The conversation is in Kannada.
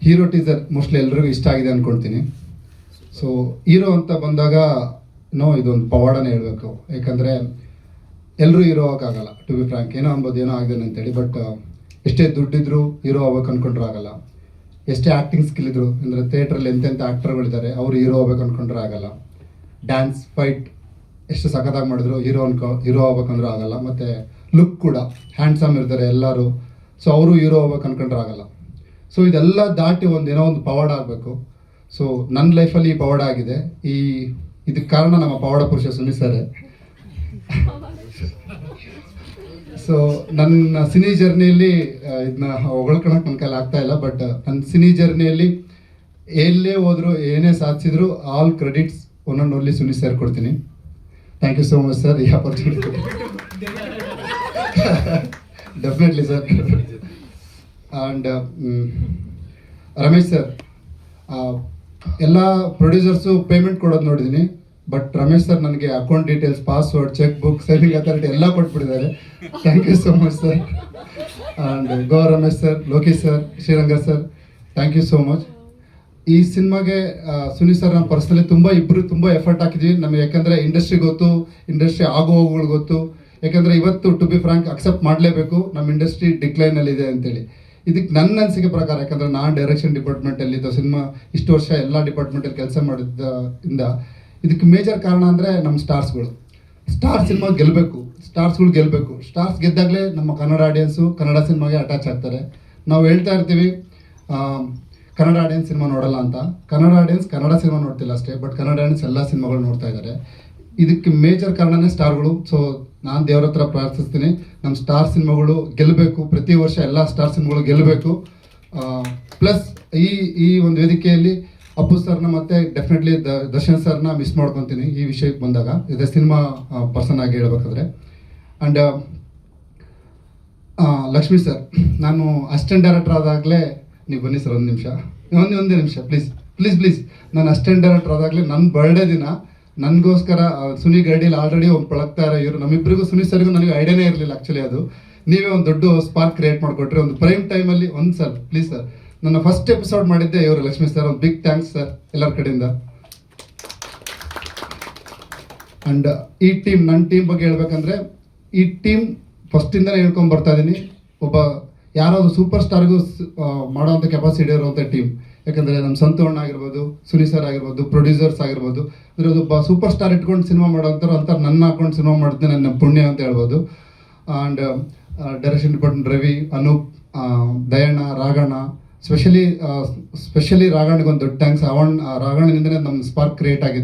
ಹೀರೋ ಟೀಸರ್ ಮೋಸ್ಟ್ಲಿ ಎಲ್ರಿಗೂ ಇಷ್ಟ ಆಗಿದೆ ಅಂದ್ಕೊಳ್ತೀನಿ. ಸೊ ಹೀರೋ ಅಂತ ಬಂದಾಗ ಇದೊಂದು ಪವಾಡನೇ ಹೇಳಬೇಕು. ಯಾಕಂದರೆ ಎಲ್ಲರೂ ಹೀರೋ ಆಗೋಕ್ಕಾಗಲ್ಲ. ಟು ಬಿ ಫ್ರ್ಯಾಂಕ್, ಏನೋ ಅನ್ಬೋದು ಏನೋ ಆಗಿದ್ದೇನೆ ಅಂತೇಳಿ. ಬಟ್ ಎಷ್ಟೇ ದುಡ್ಡಿದ್ರು ಹೀರೋ ಆಗ್ಬೇಕು ಅಂದ್ಕೊಂಡ್ರೂ ಆಗಲ್ಲ. ಎಷ್ಟೇ ಆ್ಯಕ್ಟಿಂಗ್ ಸ್ಕಿಲ್ ಇದ್ರು, ಅಂದರೆ ಥಿಯೇಟ್ರಲ್ಲಿ ಎಂತೆಂಥ ಆ್ಯಕ್ಟರ್ಗಳಿದ್ದಾರೆ, ಅವರು ಹೀರೋ ಆಗ್ಬೇಕು ಅಂದ್ಕೊಂಡ್ರೆ ಆಗಲ್ಲ. ಡ್ಯಾನ್ಸ್ ಫೈಟ್ ಎಷ್ಟು ಸಖತ್ತಾಗಿ ಮಾಡಿದ್ರು ಹೀರೋ ಆಗ್ಬೇಕಂದ್ರೂ ಆಗಲ್ಲ. ಮತ್ತು ಲುಕ್ ಕೂಡ ಹ್ಯಾಂಡ್ಸಮ್ ಇರ್ತಾರೆ ಎಲ್ಲರೂ, ಸೊ ಅವರು ಹೀರೋ ಆಗ್ಬೇಕು ಅಂದ್ಕೊಂಡ್ರೆ ಆಗಲ್ಲ. ಸೊ ಇದೆಲ್ಲ ದಾಟಿ ಏನೋ ಒಂದು ಪವಾಡ ಆಗಬೇಕು. ಸೊ ನನ್ನ ಲೈಫಲ್ಲಿ ಈ ಪವಾಡ ಆಗಿದೆ. ಇದಕ್ಕೆ ಕಾರಣ ನಮ್ಮ ಪವಾಡ ಪುರುಷ ಸುನಿ ಸರ್. ಸೊ ನನ್ನ ಸಿನಿ ಜರ್ನಿಯಲ್ಲಿ ಇದನ್ನ ಹೊಗಳ್ಕೊಳಕ್ಕೆ ನನ್ನ ಕೈಲಿ ಆಗ್ತಾ ಇಲ್ಲ. ಬಟ್ ನನ್ನ ಸಿನಿ ಜರ್ನಿಯಲ್ಲಿ ಎಲ್ಲೇ ಹೋದ್ರು ಏನೇ ಸಾಧಿಸಿದ್ರು ಆಲ್ ಕ್ರೆಡಿಟ್ಸ್ ಒಂದೊಂದು ಸುನಿ ಸರ್ ಕೊಡ್ತೀನಿ. Thank you so much sir, ಈ opportunity. Definitely sir. And Ramesh sir, ಎಲ್ಲ ಪ್ರೊಡ್ಯೂಸರ್ಸು ಪೇಮೆಂಟ್ ಕೊಡೋದು ನೋಡಿದ್ದೀನಿ. ಬಟ್ ರಮೇಶ್ ಸರ್ ನನಗೆ account details, password, cheque book, saving authority ಎಲ್ಲ ಕೊಟ್ಬಿಟ್ಟಿದ್ದಾರೆ. Thank you so much sir. And ಗೋ Ramesh sir, Lokesh sir, Shriranga sir, thank you so much. ಈ ಸಿನಿಮಾಗೆ ಸುನಿ ಸರ್ ನಮ್ಮ ಪರ್ಸನಲಿ ಇಬ್ಬರು ತುಂಬ ಎಫರ್ಟ್ ಹಾಕಿದ್ವಿ ನಮಗೆ. ಯಾಕಂದರೆ ಇಂಡಸ್ಟ್ರಿ ಗೊತ್ತು, ಇಂಡಸ್ಟ್ರಿ ಹೋಗುಗಳು ಗೊತ್ತು. ಯಾಕಂದರೆ ಇವತ್ತು ಟು ಬಿ ಫ್ರಾಂಕ್ ಅಕ್ಸೆಪ್ಟ್ ಮಾಡಲೇಬೇಕು, ನಮ್ಮ ಇಂಡಸ್ಟ್ರಿ ಡಿಕ್ಲೈನಲ್ಲಿದೆ ಅಂತೇಳಿ. ಇದಕ್ಕೆ ನನ್ನ ಅನಿಸಿಕೆ ಪ್ರಕಾರ, ಯಾಕಂದರೆ ನಾನು ಡೈರೆಕ್ಷನ್ ಡಿಪಾರ್ಟ್ಮೆಂಟಲ್ಲಿದ್ದ ಸಿನಿಮಾ ಇಷ್ಟು ವರ್ಷ ಎಲ್ಲ ಡಿಪಾರ್ಟ್ಮೆಂಟಲ್ಲಿ ಕೆಲಸ ಮಾಡಿದ್ದರಿಂದ ಇದಕ್ಕೆ ಮೇಜರ್ ಕಾರಣ ಅಂದರೆ ನಮ್ಮ ಸ್ಟಾರ್ಸ್ಗಳು. ಸಿನಿಮಾ ಗೆಲ್ಲಬೇಕು, ಸ್ಟಾರ್ಸ್ಗಳು ಗೆಲ್ಲಬೇಕು. ಸ್ಟಾರ್ಸ್ ಗೆದ್ದಾಗಲೇ ನಮ್ಮ ಕನ್ನಡ ಆಡಿಯನ್ಸು ಕನ್ನಡ ಸಿನಿಮಾಗೆ ಅಟ್ಯಾಚ್ ಆಗ್ತಾರೆ. ನಾವು ಹೇಳ್ತಾ ಇರ್ತೀವಿ ಕನ್ನಡ ಆಡಿಯನ್ಸ್ ಸಿನಿಮಾ ನೋಡಲ್ಲ ಅಂತ. ಕನ್ನಡ ಆಡಿಯನ್ಸ್ ಕನ್ನಡ ಸಿನಿಮಾ ನೋಡ್ತಿಲ್ಲ ಅಷ್ಟೇ, ಬಟ್ ಕನ್ನಡ ಆಡಿಯನ್ಸ್ ಎಲ್ಲ ಸಿನಿಮಾಗಳು ನೋಡ್ತಾ ಇದ್ದಾರೆ. ಇದಕ್ಕೆ ಮೇಜರ್ ಕಾರಣನೇ ಸ್ಟಾರ್ಗಳು. ಸೊ ನಾನು ದೇವ್ರ ಹತ್ರ ಪ್ರಾರ್ಥಿಸ್ತೀನಿ, ನಮ್ಮ ಸ್ಟಾರ್ ಸಿನಿಮಾಗಳು ಗೆಲ್ಲಬೇಕು. ಪ್ರತಿ ವರ್ಷ ಎಲ್ಲ ಸ್ಟಾರ್ ಸಿನಿಮಾಗಳು ಗೆಲ್ಲಬೇಕು. ಪ್ಲಸ್ ಈ ಒಂದು ವೇದಿಕೆಯಲ್ಲಿ ಅಪ್ಪು ಸರ್ನ ಮತ್ತು ಡೆಫಿನೆಟ್ಲಿ ದರ್ಶನ್ ಸರ್ನ ಮಿಸ್ ಮಾಡ್ಕೊತೀನಿ ಈ ವಿಷಯಕ್ಕೆ ಬಂದಾಗ, ಇದೆ ಸಿನಿಮಾ ಪರ್ಸನ್ ಆಗಿ ಹೇಳ್ಬೇಕಾದ್ರೆ. ಆ್ಯಂಡ್ ಲಕ್ಷ್ಮೀ ಸರ್, ನಾನು ಅಸಿಸ್ಟೆಂಟ್ ಡೈರೆಕ್ಟರ್ ಆದಾಗಲೇ, ನೀವು ಬನ್ನಿ ಸರ್ ಒಂದೇ ನಿಮಿಷ ಪ್ಲೀಸ್. ನಾನು ಅಸಿಸ್ಟೆಂಟ್ ಡೈರೆಕ್ಟರ್ ಆದಾಗಲೇ ನನ್ನ ಬರ್ಡೇ ದಿನ ನನಗೋಸ್ಕರ ಸುನಿ ಗೈಡಿಯಲ್ಲಿ ಆಲ್ರೆಡಿ ಒಂದು ಪಳಗ್ತಾ ಇರೋ ಇವರು ನಮ್ಮಿಬ್ಬರಿಗೂ, ಸುನಿ ಸರ್ಗೂ ನನಗೆ ಐಡಿಯಾನೇ ಇರಲಿಲ್ಲ ಆ್ಯಕ್ಚುಲಿ. ಅದು ನೀವೇ ಒಂದು ದೊಡ್ಡ ಸ್ಪಾರ್ಕ್ ಕ್ರಿಯೇಟ್ ಮಾಡಿಕೊಟ್ರಿ ಒಂದು ಪ್ರೈಮ್ ಟೈಮಲ್ಲಿ. ಒಂದು ಸರ್ ಪ್ಲೀಸ್ ಸರ್, ನನ್ನ ಫಸ್ಟ್ ಎಪಿಸೋಡ್ ಮಾಡಿದ್ದೆ ಇವರು ಲಕ್ಷ್ಮೀ ಸರ್. ಒಂದು ಬಿಗ್ ಥ್ಯಾಂಕ್ಸ್ ಸರ್ ಎಲ್ಲರ ಕಡೆಯಿಂದ. ಆ್ಯಂಡ್ ಈ ಟೀಮ್, ನನ್ನ ಟೀಮ್ ಬಗ್ಗೆ ಹೇಳ್ಬೇಕಂದ್ರೆ, ಈ ಟೀಮ್ ಫಸ್ಟಿಂದಲೇ ಹೇಳ್ಕೊಂಡು ಬರ್ತಾ ಇದ್ದೀನಿ. ಒಬ್ಬ ಯಾರಾದ್ರು ಸೂಪರ್ ಸ್ಟಾರ್ಗೂ ಮಾಡೋವಂಥ ಕೆಪಾಸಿಟಿ ಇರುವಂಥ ಟೀಮ್. ಯಾಕಂದರೆ ನಮ್ಮ ಸಂತೋಷ್ ಆಗಿರ್ಬೋದು, ಸುನಿ ಸರ್ ಆಗಿರ್ಬೋದು, ಪ್ರೊಡ್ಯೂಸರ್ಸ್ ಆಗಿರ್ಬೋದು, ಅಂದರೆ ಒಬ್ಬ ಸೂಪರ್ ಸ್ಟಾರ್ ಇಟ್ಕೊಂಡು ಸಿನಿಮಾ ಮಾಡೋಂಥವ್ರು ಅಂತ ನನ್ನ ಹಾಕೊಂಡು ಸಿನಿಮಾ ಮಾಡಿದ್ದೆ ನನ್ನ ಪುಣ್ಯ ಅಂತ ಹೇಳ್ಬೋದು. And direction department Ravi, Anoop, Dayanna, Raghanna, specially ರಾಘಣ್ಣಗೆ ಒಂದು ದೊಡ್ಡ ಥ್ಯಾಂಕ್ಸ್. ರಾಘಣ್ಣನಿಂದಲೇ ನಮ್ಮ ಸ್ಪಾರ್ಕ್ ಕ್ರಿಯೇಟ್ ಆಗಿದೆ.